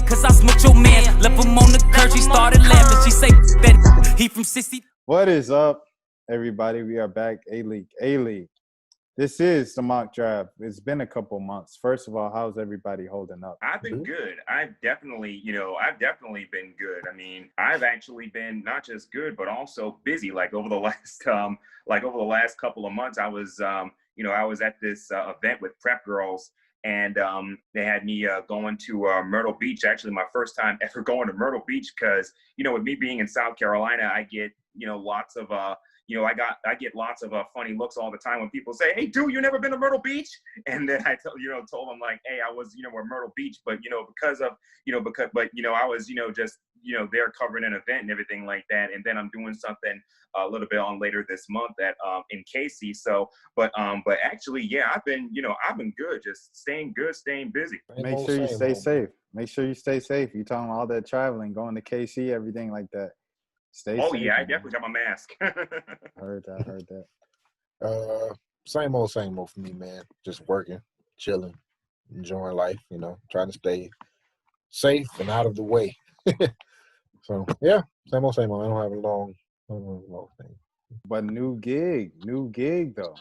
cause I smoked your man. Left him on the curb, she started laughing. She say that he from 60. What is up, everybody? We are back. ALeague. This is the mock draft. It's been a couple months. First of all, how's everybody holding up? I've been good. I've definitely been good. I mean, I've actually been not just good, but also busy. Like over the last couple of months, I was at this event with Prep Girls, and they had me going to Myrtle Beach. Actually, my first time ever going to Myrtle Beach, because with me being in South Carolina, I get lots of I get lots of funny looks all the time when people say, "Hey, dude, you never been to Myrtle Beach?" And then I told them like, "Hey, I was at Myrtle Beach, but I was just there covering an event and everything like that. And then I'm doing something a little bit on later this month at in Casey. So, but actually, yeah, I've been good, just staying good, staying busy. Make sure you stay safe. Make sure you stay safe. You talking all that traveling, going to KC, everything like that. Stay safe. Yeah, I definitely got my mask. Heard that. Same old for me, man. Just working, chilling, enjoying life, trying to stay safe and out of the way. So, yeah, same old. I don't have a long thing. But new gig though.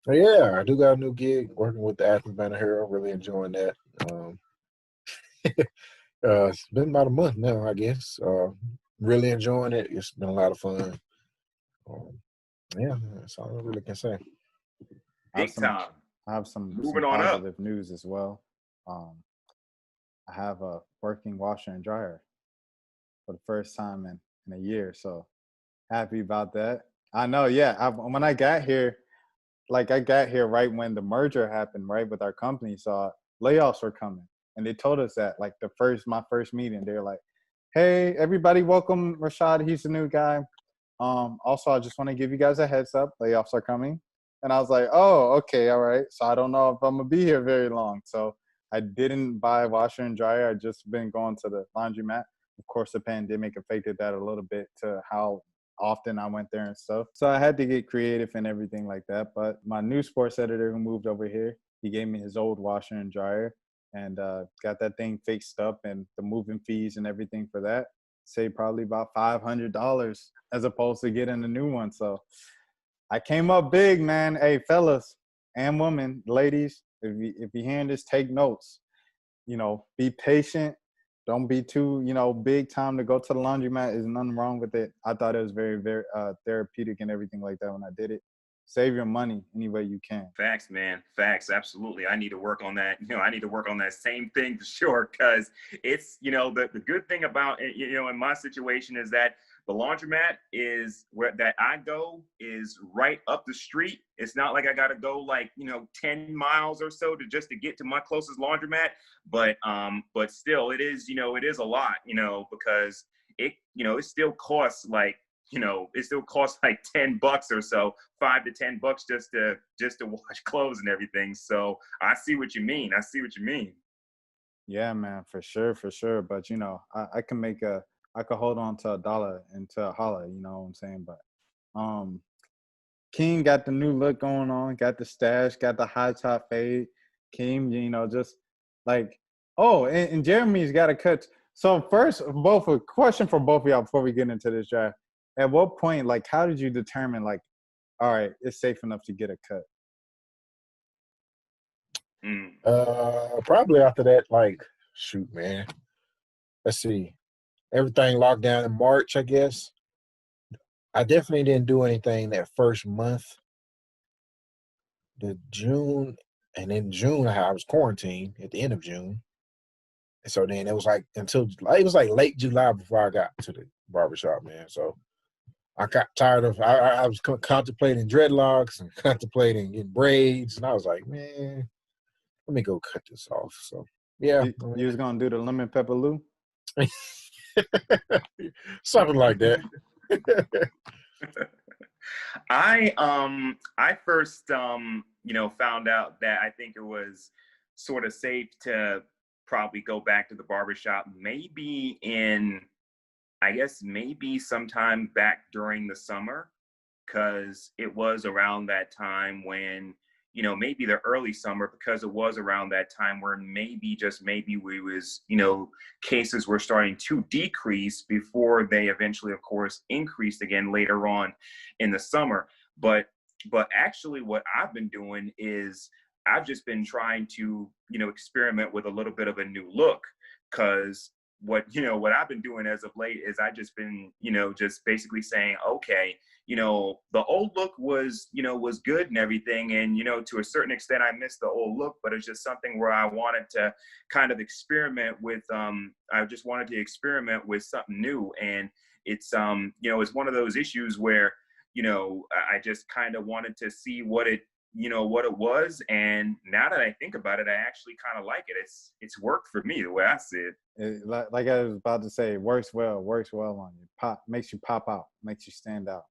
So, yeah, I do got a new gig working with the Athens Banner Hero. Really enjoying that. It's been about a month now, I guess. Really enjoying it. It's been a lot of fun. Yeah, that's all I really can say. Big time. I have some Moving on positive news as well. I have a working washer and dryer for the first time in a year, so happy about that. I know, yeah. When I got here, I got here right when the merger happened, right, with our company, so layoffs were coming, and they told us that my first meeting, they're like, "Hey, everybody, welcome Rashad. He's the new guy. Also, I just want to give you guys a heads up. Layoffs are coming." And I was like, "Oh, okay, all right." So I don't know if I'm going to be here very long. So I didn't buy a washer and dryer. I just been going to the laundromat. Of course, the pandemic affected that a little bit to how often I went there and stuff. So I had to get creative and everything like that. But my new sports editor who moved over here, he gave me his old washer and dryer and got that thing fixed up, and the moving fees and everything for that. Say probably about $500 as opposed to getting a new one. So I came up big, man. Hey, fellas and women, ladies, if you're hearing this, take notes. Be patient. Don't be too, big time to go to the laundromat. There's nothing wrong with it. I thought it was very, very therapeutic and everything like that when I did it. Save your money any way you can. Facts, man. Facts. Absolutely. I need to work on that. I need to work on that same thing for sure. Cause it's, the good thing about, in my situation is that the laundromat is where that I go is right up the street. It's not like I got to go 10 miles or so to get to my closest laundromat. But still it is a lot, because it still costs it still costs $10 or so, $5 to $10 just to wash clothes and everything. So I see what you mean. Yeah, man, for sure. But I can hold on to $1 into a holler, you know what I'm saying? But King got the new look going on, got the stash, got the high top fade. King, just and Jeremy's got a cut. So first, a question for both of y'all before we get into this draft. At what point, how did you determine, all right, it's safe enough to get a cut? Probably after that, shoot, man. Let's see. Everything locked down in March, I guess. I definitely didn't do anything that first month. In June, I was quarantined at the end of June. And so then it was late July before I got to the barbershop, man. So I got tired of, I was contemplating dreadlocks and contemplating getting braids. And I was like, man, let me go cut this off. So, yeah. You was going to do the lemon pepper Lou? Something like that. I first, found out that I think it was sort of safe to probably go back to the barbershop maybe sometime back during the summer, because it was around that time when, maybe the early summer, because it was around that time where maybe, just maybe, cases were starting to decrease before they eventually, of course, increased again later on in the summer. But actually what I've been doing is I've just been trying to, experiment with a little bit of a new look, because what I've been doing as of late is I just been, just basically saying, okay, the old look was good and everything. And, to a certain extent, I missed the old look, but it's just something where I wanted to kind of experiment with, I just wanted to experiment with something new. And it's, it's one of those issues where, I just kind of wanted to see what it was. And now that I think about it, I actually kind of like it. It's worked for me the way I see it. Like I was about to say, works well on you. Makes you pop out, makes you stand out.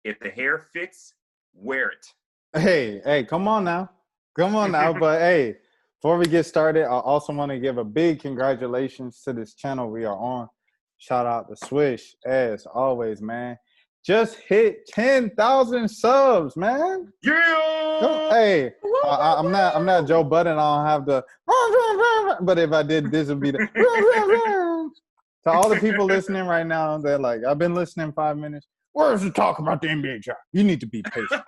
If the hair fits, wear it. Hey, come on now. But hey, before we get started, I also want to give a big congratulations to this channel we are on. Shout out to Swish, as always, man. Just hit 10,000 subs, man. Yeah. Hey, I'm not Joe Budden. I don't have the, but if I did, this would be the. To all the people listening right now, they're like, I've been listening 5 minutes. Where's the talk about the NBA draft? You need to be patient,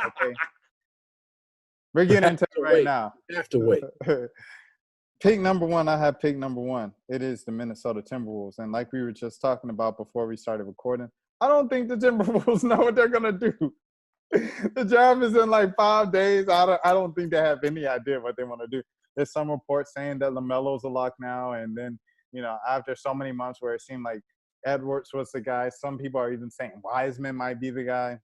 okay? We're getting into it right now. You have to wait. Pick number one, I have pick number one. It is the Minnesota Timberwolves. And like we were just talking about before we started recording, I don't think the Timberwolves know what they're going to do. The draft is in like 5 days. I don't think they have any idea what they want to do. There's some reports saying that LaMelo's a lock now. And then, after so many months where it seemed like Edwards was the guy, some people are even saying Wiseman might be the guy.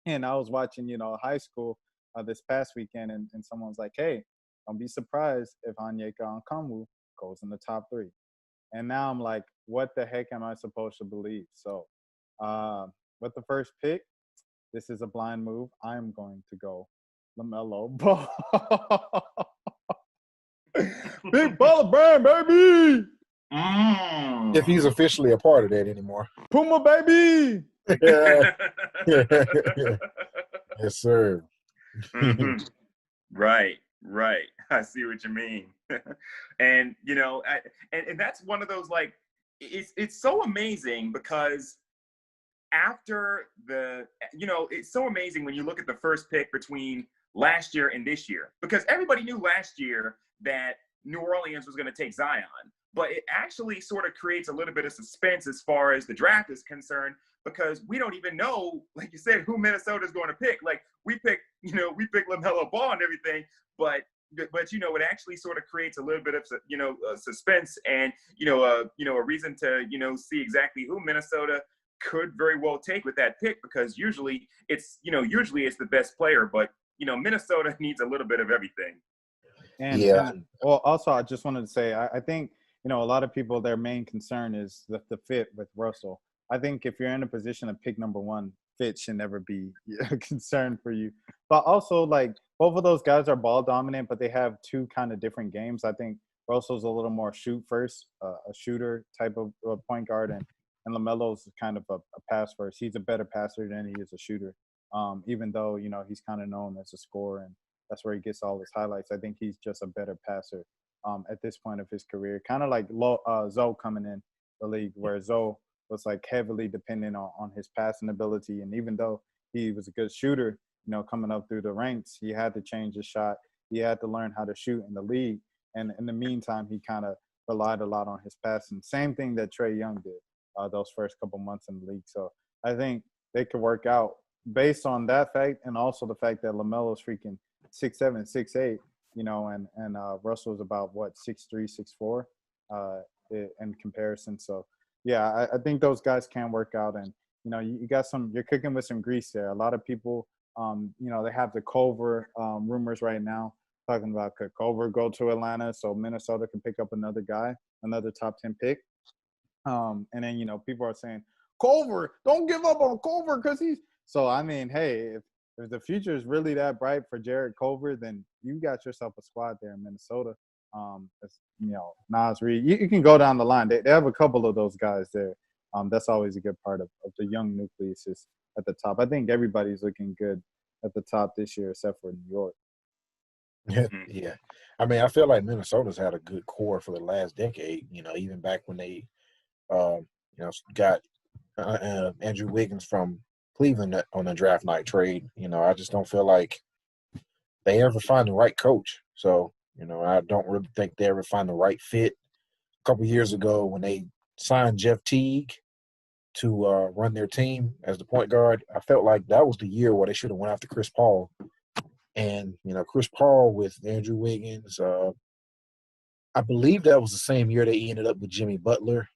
And I was watching, high school this past weekend, and someone's like, hey, don't be surprised if Onyeka Okongwu goes in the top 3. And now I'm like, what the heck am I supposed to believe? So with the first pick, this is a blind move. I'm going to go LaMelo Ball. Big baller brand, baby. If he's officially a part of that anymore. Puma, baby. Yes, sir. Mm-hmm. Right. I see what you mean. And, and that's one of those, like, it's so amazing because after it's so amazing when you look at the first pick between last year and this year, because everybody knew last year that New Orleans was going to take Zion, but it actually sort of creates a little bit of suspense as far as the draft is concerned, because we don't even know, like you said, who Minnesota is going to pick. Like we pick LaMelo Ball and everything, but it actually sort of creates a little bit of suspense and a reason to see exactly who Minnesota could very well take with that pick, because usually it's the best player, but Minnesota needs a little bit of everything. And well, also I just wanted to say I think a lot of people, their main concern is the fit with Russell. I think if you're in a position to pick number one, fit should never be a concern for you. But also, like, both of those guys are ball dominant, but they have two kind of different games. I think Russell's a little more shoot first, a shooter type of point guard, and LaMelo's kind of a pass first. He's a better passer than he is a shooter, even though, he's kind of known as a scorer, and that's where he gets all his highlights. I think he's just a better passer at this point of his career. Kind of like Zoe coming in the league, where Zoe was like heavily dependent on his passing ability. And even though he was a good shooter, coming up through the ranks, he had to change his shot. He had to learn how to shoot in the league. And in the meantime, he kind of relied a lot on his passing. Same thing that Trae Young did those first couple months in the league. So I think they could work out based on that fact, and also the fact that LaMelo's freaking 6'7", 6'8", and Russell's about 6'3", 6'4", in comparison. So yeah, I think those guys can work out, and you got you're cooking with some grease there. A lot of people, they have the Culver rumors right now talking about could Culver go to Atlanta so Minnesota can pick up another guy, another top 10 pick. And then people are saying Culver, don't give up on Culver because he's. So I mean, hey, if the future is really that bright for Jared Culver, then you got yourself a squad there in Minnesota. Nas Reed, you can go down the line. They have a couple of those guys there. That's always a good part of the young nucleus is at the top. I think everybody's looking good at the top this year, except for New York. Yeah. I mean, I feel like Minnesota's had a good core for the last decade, even back when they, got Andrew Wiggins from Cleveland on the draft night trade. I just don't feel like they ever find the right coach. So, I don't really think they ever find the right fit. A couple years ago when they signed Jeff Teague to run their team as the point guard, I felt like that was the year where they should have went after Chris Paul. And, Chris Paul with Andrew Wiggins, I believe that was the same year they ended up with Jimmy Butler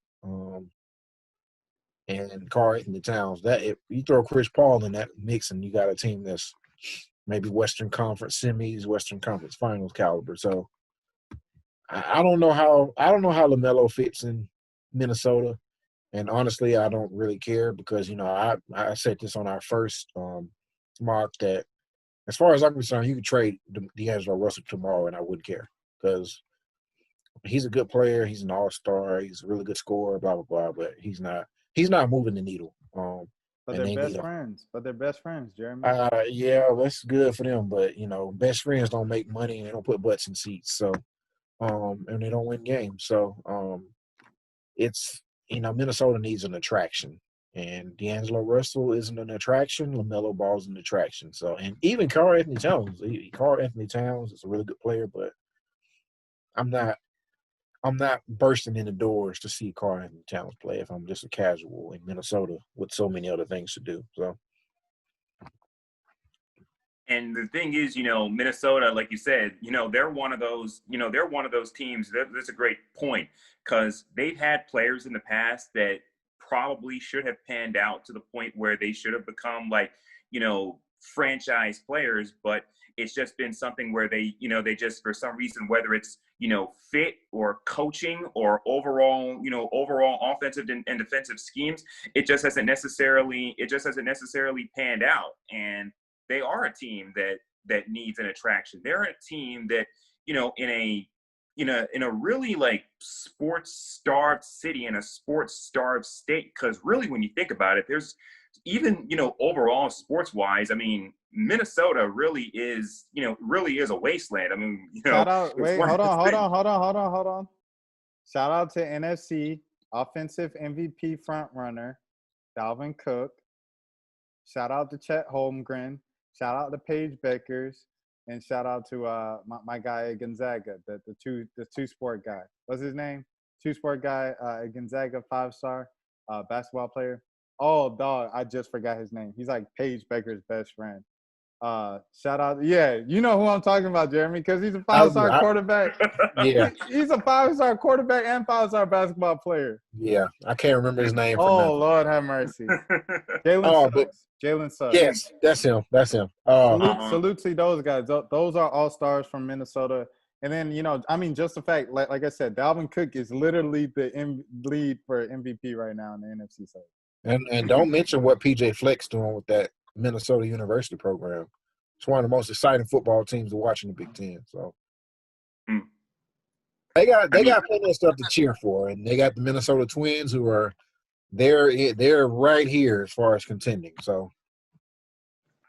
and Karl Anthony Towns. That if you throw Chris Paul in that mix and you got a team that's maybe Western Conference semis, Western Conference Finals caliber. So I don't know how LaMelo fits in Minnesota. And honestly, I don't really care because, I said this on our first mock that as far as I'm concerned, you could trade D'Angelo Russell tomorrow and I wouldn't care because he's a good player. He's an all-star. He's a really good scorer, blah, blah, blah. But he's not moving the needle. But they're best friends. But they're best friends, Jeremy. Yeah, that's good for them. But, best friends don't make money and they don't put butts in seats. So, and they don't win games. So, it's, Minnesota needs an attraction. And D'Angelo Russell isn't an attraction. LaMelo Ball's an attraction. So, and even Karl Anthony Towns. Karl Anthony Towns is a really good player, but I'm not bursting in the doors to see Karl Anthony Towns play if I'm just a casual in Minnesota with so many other things to do. So. And the thing is, Minnesota, like you said, they're one of those teams. That's a great point because they've had players in the past that probably should have panned out to the point where they should have become franchise players, but it's just been something where they just for some reason, whether it's, fit or coaching or overall offensive and defensive schemes, it just hasn't necessarily panned out. And they are a team that needs an attraction. They're a team that, in a really sports-starved city, in a sports-starved state, because really when you think about it, there's even, overall sports-wise, I mean, Minnesota really is a wasteland. I mean, Shout out, wait, hold on. Shout out to NFC offensive MVP frontrunner, Dalvin Cook. Shout out to Chet Holmgren. Shout out to Paige Beckers, and shout out to my guy at Gonzaga, the two-sport guy. What's his name? Two-sport guy at Gonzaga, 5-star basketball player. Oh, dog, I just forgot his name. He's like Paige Becker's best friend. Shout out. Yeah, you know who I'm talking about, Jeremy, because he's a 5-star quarterback. Yeah. He's a 5-star quarterback and 5-star basketball player. Yeah, I can't remember his name. Lord have mercy. Jalen Suggs. Yes, that's him. Salute to those guys. Those are all stars from Minnesota. And then, just the fact, like I said, Dalvin Cook is literally the lead for MVP right now in the NFC side. And don't mention what PJ Fleck's doing with that Minnesota University program. It's one of the most exciting football teams to watch in the Big Ten. So they got plenty of stuff to cheer for, and they got the Minnesota Twins who are they're right here as far as contending. So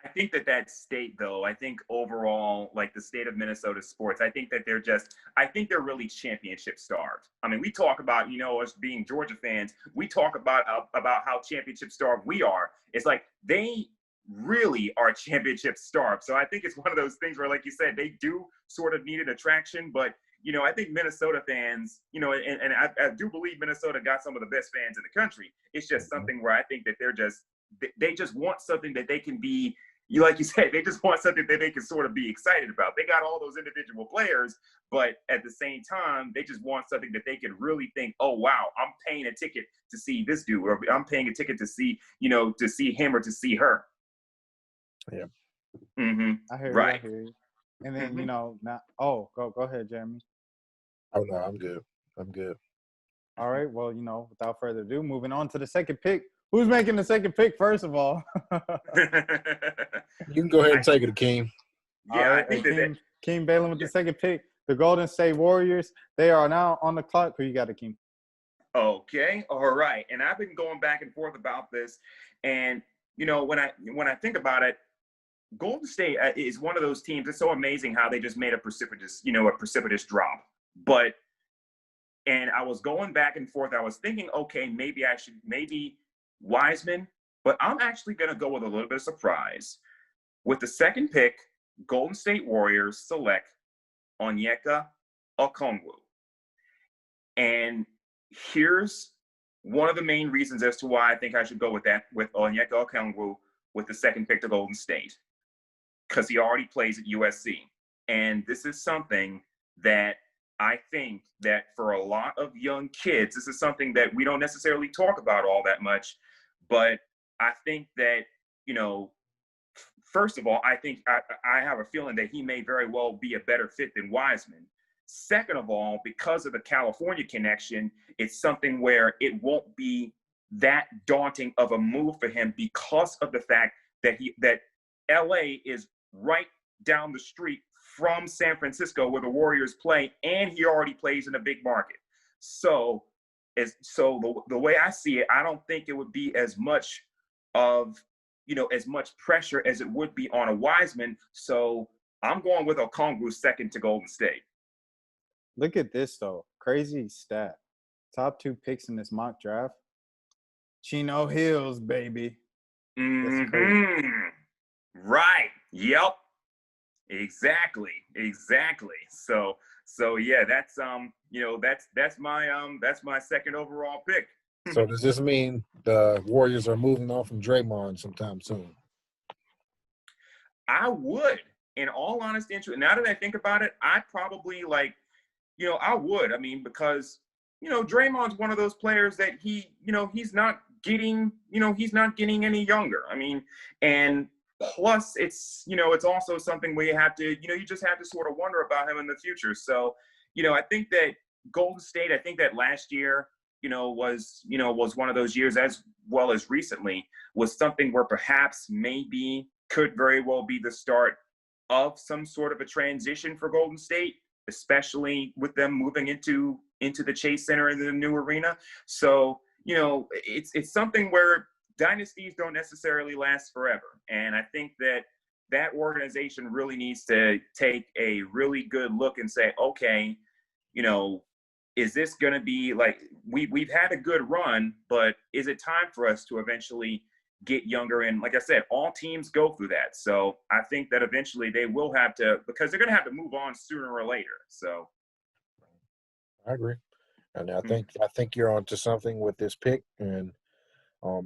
I think that state, though, I think overall, the state of Minnesota sports, I think that they're really championship starved. I mean, we talk about, us being Georgia fans, we talk about how championship starved we are. It's like they really are championship starved. So I think it's one of those things where, like you said, they do sort of need an attraction, but I think Minnesota fans, and I do believe Minnesota got some of the best fans in the country. It's just something where I think that they just want something that they can be, like you said, they just want something that they can sort of be excited about. They got all those individual players, but at the same time, they just want something that they can really think, oh, wow, I'm paying a ticket to see this dude, or I'm paying a ticket to see, to see him or to see her. Yeah. Mm-hmm. I hear right. you. I hear you. And then, now, go ahead, Jeremy. Oh, no, I'm good. All right. Well, without further ado, moving on to the second pick. Who's making the second pick, first of all? You can go ahead and take it, Akeem. Yeah, right, I think Akeem Balaam with the second pick. The Golden State Warriors, they are now on the clock. Who you got, Akeem? Okay. All right. And I've been going back and forth about this. And, when I think about it, Golden State is one of those teams. It's so amazing how they just made a precipitous drop. And I was going back and forth. I was thinking, okay, maybe Wiseman, but I'm actually going to go with a little bit of surprise. With the second pick, Golden State Warriors select Onyeka Okongwu. And here's one of the main reasons as to why I think I should go with Onyeka Okongwu with the second pick to Golden State, because he already plays at USC. And this is something that I think that for a lot of young kids, this is something that we don't necessarily talk about all that much. But I think that, first of all, I think I have a feeling that he may very well be a better fit than Wiseman. Second of all, because of the California connection, it's something where it won't be that daunting of a move for him because of the fact that LA is right down the street from San Francisco where the Warriors play, and he already plays in a big market. So the way I see it, I don't think it would be as much of, as much pressure as it would be on a Wiseman. So I'm going with Okongwu second to Golden State. Look at this, though. Crazy stat. Top 2 picks in this mock draft. Chino Hills, baby. That's crazy. Right. Yep. Exactly. So yeah, that's my second overall pick. So does this mean the Warriors are moving on from Draymond sometime soon? I would, in all honesty, now that I think about it, I probably I would. I mean, because Draymond's one of those players that he's not getting any younger. I mean, and plus it's also something where you have to, you just have to sort of wonder about him in the future. So, I think that Golden State, I think that last year, was one of those years, as well as recently, was something where perhaps maybe could very well be the start of some sort of a transition for Golden State, especially with them moving into the Chase Center in the new arena. So, it's something where dynasties don't necessarily last forever. And I think that organization really needs to take a really good look and say, okay, is this going to be we've had a good run, but is it time for us to eventually get younger? And like I said, all teams go through that. So I think that eventually they will have to, because they're going to have to move on sooner or later. So I agree. And I think you're onto something with this pick. And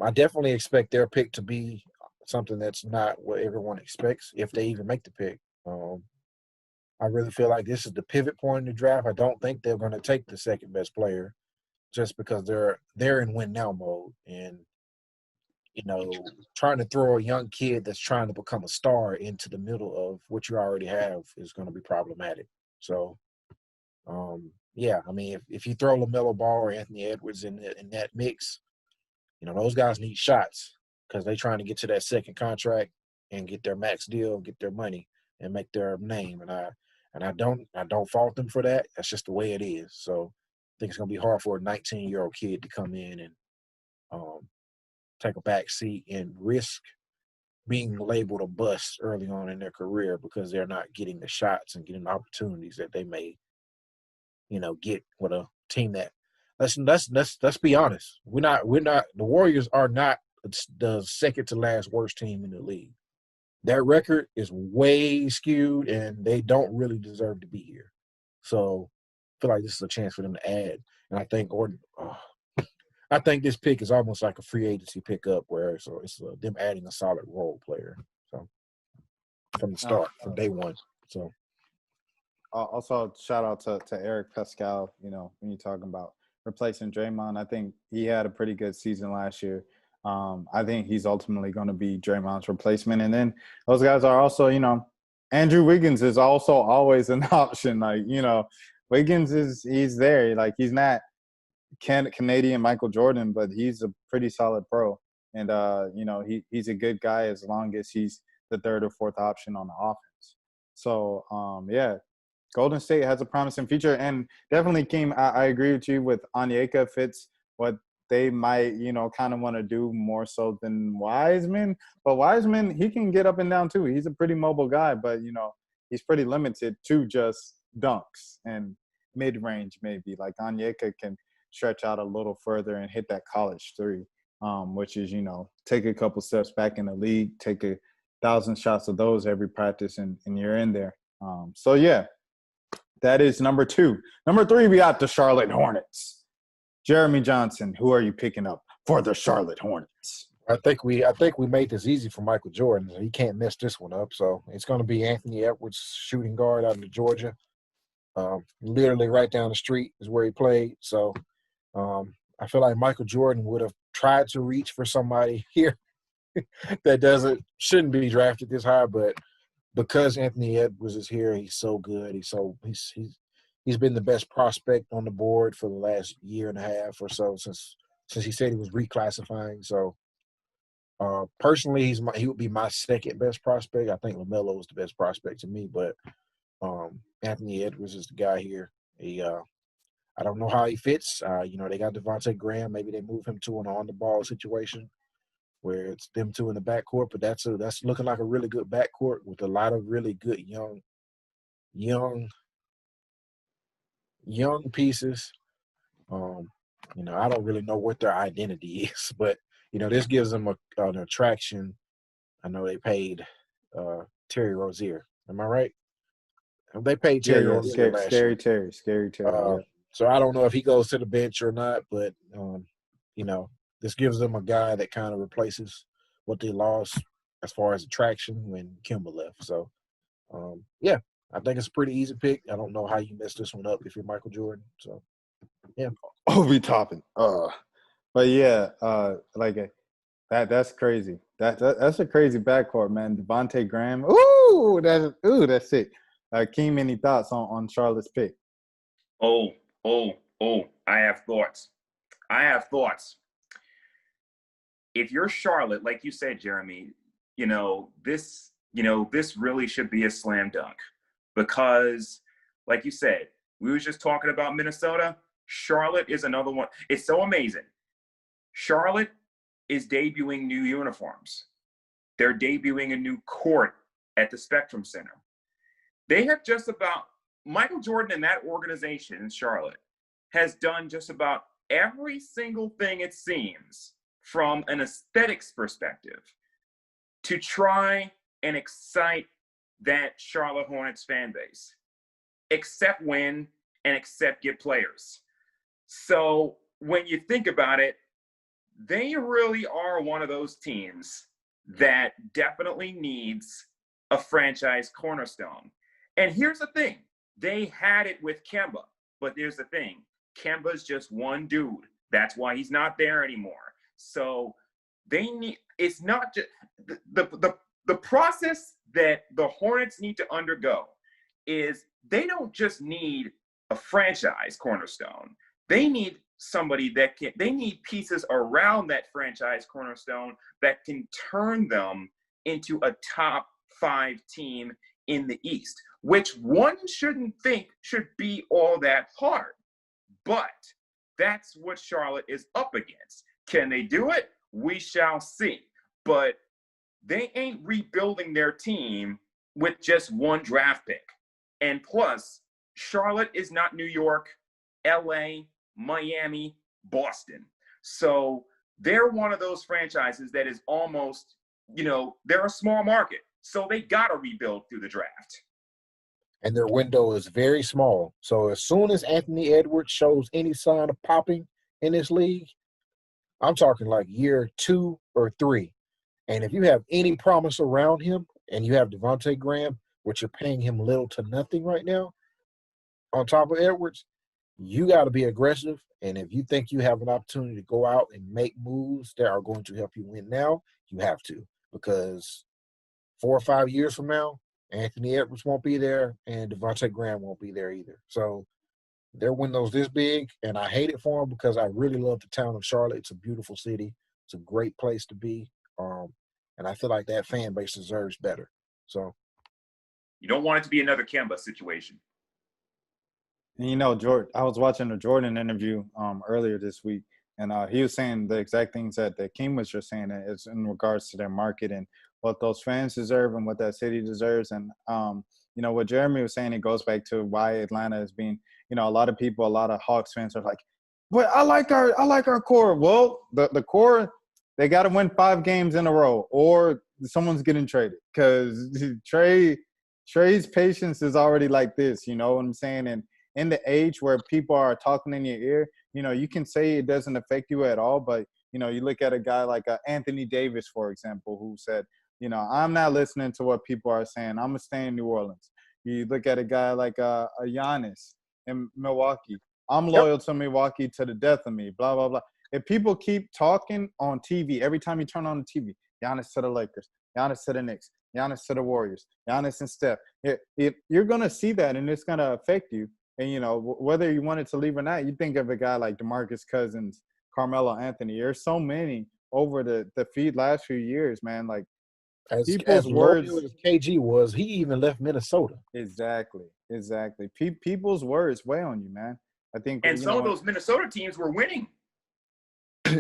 I definitely expect their pick to be something that's not what everyone expects, if they even make the pick. I really feel like this is the pivot point in the draft. I don't think they're going to take the second best player just because they're in win now mode. And, trying to throw a young kid that's trying to become a star into the middle of what you already have is going to be problematic. So, yeah, I mean, if you throw LaMelo Ball or Anthony Edwards in that mix, those guys need shots because they're trying to get to that second contract and get their max deal, get their money, and make their name. And I don't fault them for that. That's just the way it is. So I think it's gonna be hard for a 19-year-old kid to come in and take a back seat and risk being labeled a bust early on in their career because they're not getting the shots and getting the opportunities that they may, get with a team that. Let's be honest. The Warriors are not the second to last worst team in the league. That record is way skewed, and they don't really deserve to be here. So I feel like this is a chance for them to add. And I think this pick is almost like a free agency pickup, where it's them adding a solid role player. So from the start, from day one. So also shout out to Eric Pascal. When you're talking about replacing Draymond, I think he had a pretty good season last year. I think he's ultimately going to be Draymond's replacement. And then those guys are also, Andrew Wiggins is also always an option. Wiggins he's there. He's not Canadian Michael Jordan, but he's a pretty solid pro. And, he's a good guy as long as he's the third or fourth option on the offense. So, yeah, Golden State has a promising future. And definitely, Keem, I agree with you with Onyeka fits what they might, kind of want to do more so than Wiseman. But Wiseman, he can get up and down too. He's a pretty mobile guy, but, he's pretty limited to just dunks and mid-range maybe. Like Onyeka can stretch out a little further and hit that college three, which is, take a couple steps back in the league, take 1,000 shots of those every practice, and you're in there. So, yeah, that is number 2. Number 3, we got the Charlotte Hornets. Jeremy Johnson, who are you picking up for the Charlotte Hornets? I think we made this easy for Michael Jordan. He can't mess this one up. So it's going to be Anthony Edwards, shooting guard out of Georgia. Literally right down the street is where he played. So I feel like Michael Jordan would have tried to reach for somebody here that shouldn't be drafted this high, but because Anthony Edwards is here, he's so good. He's been the best prospect on the board for the last year and a half or so since he said he was reclassifying. So personally, he would be my second best prospect. I think LaMelo is the best prospect to me, but Anthony Edwards is the guy here. I don't know how he fits. They got Devontae Graham. Maybe they move him to an on-the-ball situation where it's them two in the backcourt, but that's looking like a really good backcourt with a lot of really good young pieces. I don't really know what their identity is, but this gives them an attraction. I know they paid Terry Rozier. Am I right? They paid Terry Rozier last year. Scary Terry. So I don't know if he goes to the bench or not, but this gives them a guy that kind of replaces what they lost as far as attraction when Kemba left. So I think it's a pretty easy pick. I don't know how you mess this one up if you're Michael Jordan. So yeah, Obi Toppin. But yeah, that's crazy. That's a crazy backcourt, man. Devontae Graham. That's it. Keem, any thoughts on Charlotte's pick? Oh, I have thoughts. If you're Charlotte, like you said, Jeremy, this really should be a slam dunk because, like you said, we were just talking about Minnesota. Charlotte is another one. It's so amazing. Charlotte is debuting new uniforms. They're debuting a new court at the Spectrum Center. They have Michael Jordan and that organization in Charlotte has done just about every single thing, it seems, from an aesthetics perspective to try and excite that Charlotte Hornets fan base, except win and except get players. So when you think about it, they really are one of those teams that definitely needs a franchise cornerstone. And here's the thing. They had it with Kemba, but here's the thing. Kemba's just one dude. That's why he's not there anymore. So it's not just the process that the Hornets need to undergo is they don't just need a franchise cornerstone. They need somebody they need pieces around that franchise cornerstone that can turn them into a top 5 team in the East, which one shouldn't think should be all that hard. But that's what Charlotte is up against. Can they do it? We shall see. But they ain't rebuilding their team with just one draft pick. And plus, Charlotte is not New York, LA, Miami, Boston. So they're one of those franchises that is almost, they're a small market. So they got to rebuild through the draft. And their window is very small. So as soon as Anthony Edwards shows any sign of popping in this league, I'm talking like year 2 or 3. And if you have any promise around him and you have Devontae Graham, which you're paying him little to nothing right now, on top of Edwards, you got to be aggressive. And if you think you have an opportunity to go out and make moves that are going to help you win now, you have to. Because 4 or 5 years from now, Anthony Edwards won't be there and Devontae Graham won't be there either. So their window's this big, and I hate it for them because I really love the town of Charlotte. It's a beautiful city. It's a great place to be. And I feel like that fan base deserves better. So you don't want it to be another Kemba situation. And Jordan, I was watching a Jordan interview earlier this week, And he was saying the exact things that King was just saying. It's in regards to their market and what those fans deserve and what that city deserves. And what Jeremy was saying, it goes back to why Atlanta is being. A lot of Hawks fans are like, "But I like our core." Well, the core, they got to win 5 games in a row, or someone's getting traded because Trey's patience is already like this. You know what I'm saying? And in the age where people are talking in your ear, you can say it doesn't affect you at all, but you look at a guy like Anthony Davis, for example, who said, I'm not listening to what people are saying. I'm gonna stay in New Orleans. You look at a guy like a Giannis in Milwaukee. I'm loyal to Milwaukee to the death of me. Blah blah blah. If people keep talking on TV, every time you turn on the TV, Giannis to the Lakers, Giannis to the Knicks, Giannis to the Warriors, Giannis and Steph, you're gonna see that, and it's gonna affect you. And, whether you want it to leave or not, you think of a guy like DeMarcus Cousins, Carmelo Anthony. There's so many over the last few years, man. Like, people's words. Loyal as KG was, he even left Minnesota. Exactly. People's words weigh on you, man. I think. And some of those Minnesota teams were winning.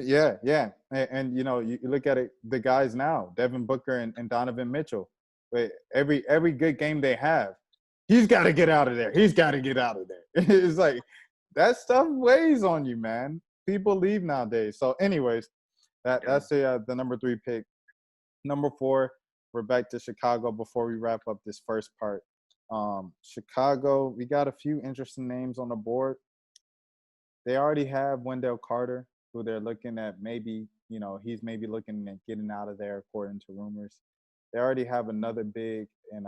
Yeah. And you look at it, the guys now, Devin Booker and Donovan Mitchell. Every good game they have, he's got to get out of there. He's got to get out of there. It's like that stuff weighs on you, man. People leave nowadays. So, anyways, that's the number 3 pick. Number 4, we're back to Chicago before we wrap up this first part. Chicago, we got a few interesting names on the board. They already have Wendell Carter, who they're looking at maybe, he's maybe looking at getting out of there according to rumors. They already have another big in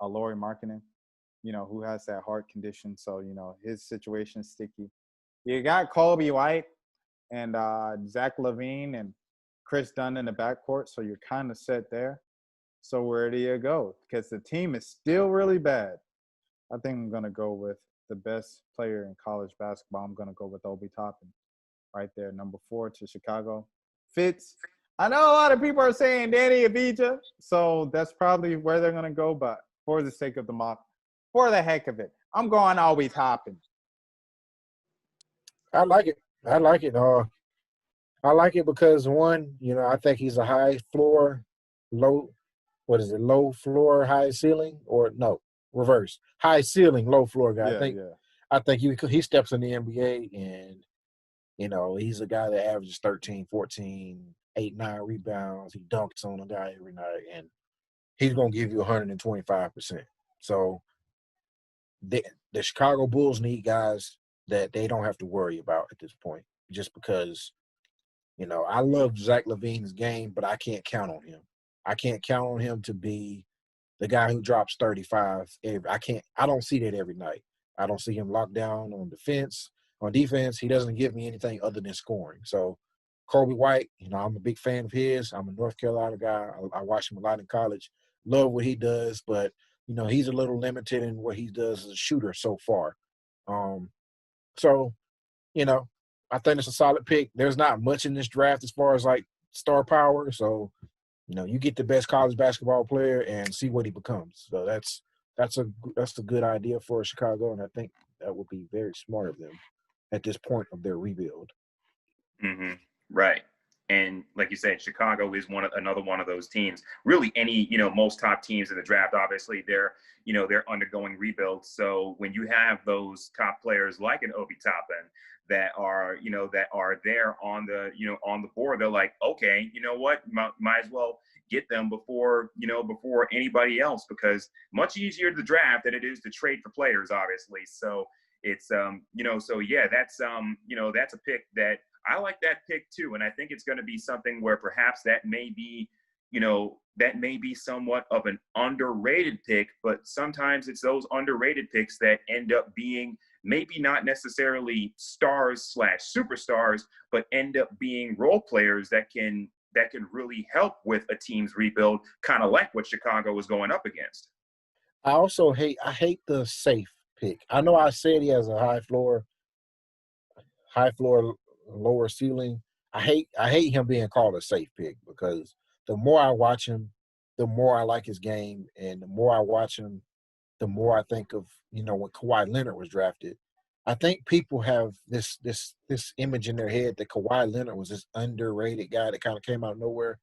Lauri Markkanen, who has that heart condition. So, his situation's sticky. You got Kobe White and Zach LaVine and Chris Dunn in the backcourt, so you're kind of set there. So where do you go? Because the team is still really bad. I think I'm going to go with the best player in college basketball. I'm going to go with Obi Toppin right there, number 4 to Chicago. Fits. I know a lot of people are saying Danny Avdija, so that's probably where they're going to go, but for the sake of the mock, for the heck of it, I'm going Obi Toppin. I like it. I like it because, one, I think he's a high floor, low floor, high ceiling, or no, reverse. High ceiling, low floor guy. I think he steps in the NBA and, he's a guy that averages 13, 14, 8, 9 rebounds. He dunks on a guy every night, and he's going to give you 125%. So the Chicago Bulls need guys that they don't have to worry about at this point, just because, I love Zach LaVine's game, but I can't count on him. I can't count on him to be the guy who drops 35. I don't see that every night. I don't see him locked down on defense. On defense, he doesn't give me anything other than scoring. So Kobe White, I'm a big fan of his. I'm a North Carolina guy. I watch him a lot in college. Love what he does, but, he's a little limited in what he does as a shooter so far. So, I think it's a solid pick. There's not much in this draft as far as like star power. So, you get the best college basketball player and see what he becomes. So that's a good idea for Chicago, and I think that would be very smart of them at this point of their rebuild. Mm-hmm. Right. And like you said, Chicago is another one of those teams. Really, most top teams in the draft, obviously, they're undergoing rebuilds. So when you have those top players like an Obi Toppin that are there on the board, they're like, okay, you know what, might as well get them before anybody else, because much easier to draft than it is to trade for players, obviously. So it's that's a pick that I like that pick too. And I think it's going to be something where perhaps that may be somewhat of an underrated pick, but sometimes it's those underrated picks that end up being maybe not necessarily stars/superstars, but end up being role players that can really help with a team's rebuild, kind of like what Chicago was going up against. I hate the safe pick. I know I said he has a high floor, lower ceiling. I hate him being called a safe pick, because the more I watch him, the more I like his game, and the more I watch him, the more I think of, when Kawhi Leonard was drafted. I think people have this image in their head that Kawhi Leonard was this underrated guy that kind of came out of nowhere.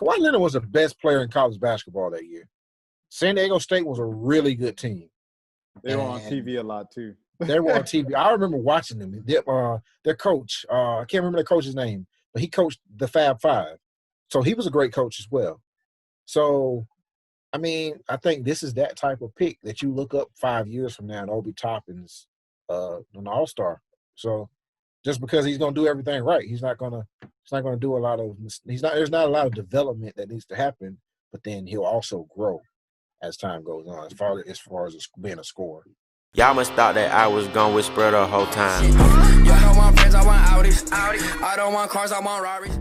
Kawhi Leonard was the best player in college basketball that year. San Diego State was a really good team. They were on TV a lot too. They were on TV. I remember watching them. Their coach, I can't remember their coach's name, but he coached the Fab Five. So he was a great coach as well. So, I mean, I think this is that type of pick that you look up 5 years from now and Obi Toppin's an all-star. So just because he's gonna do everything right, he's not gonna do a lot of there's not a lot of development that needs to happen, but then he'll also grow as time goes on, as far as being a scorer. Y'all must thought that I was gone with spread the whole time. Y'all don't want friends, I want Audis. I don't want cars, I want Rarries.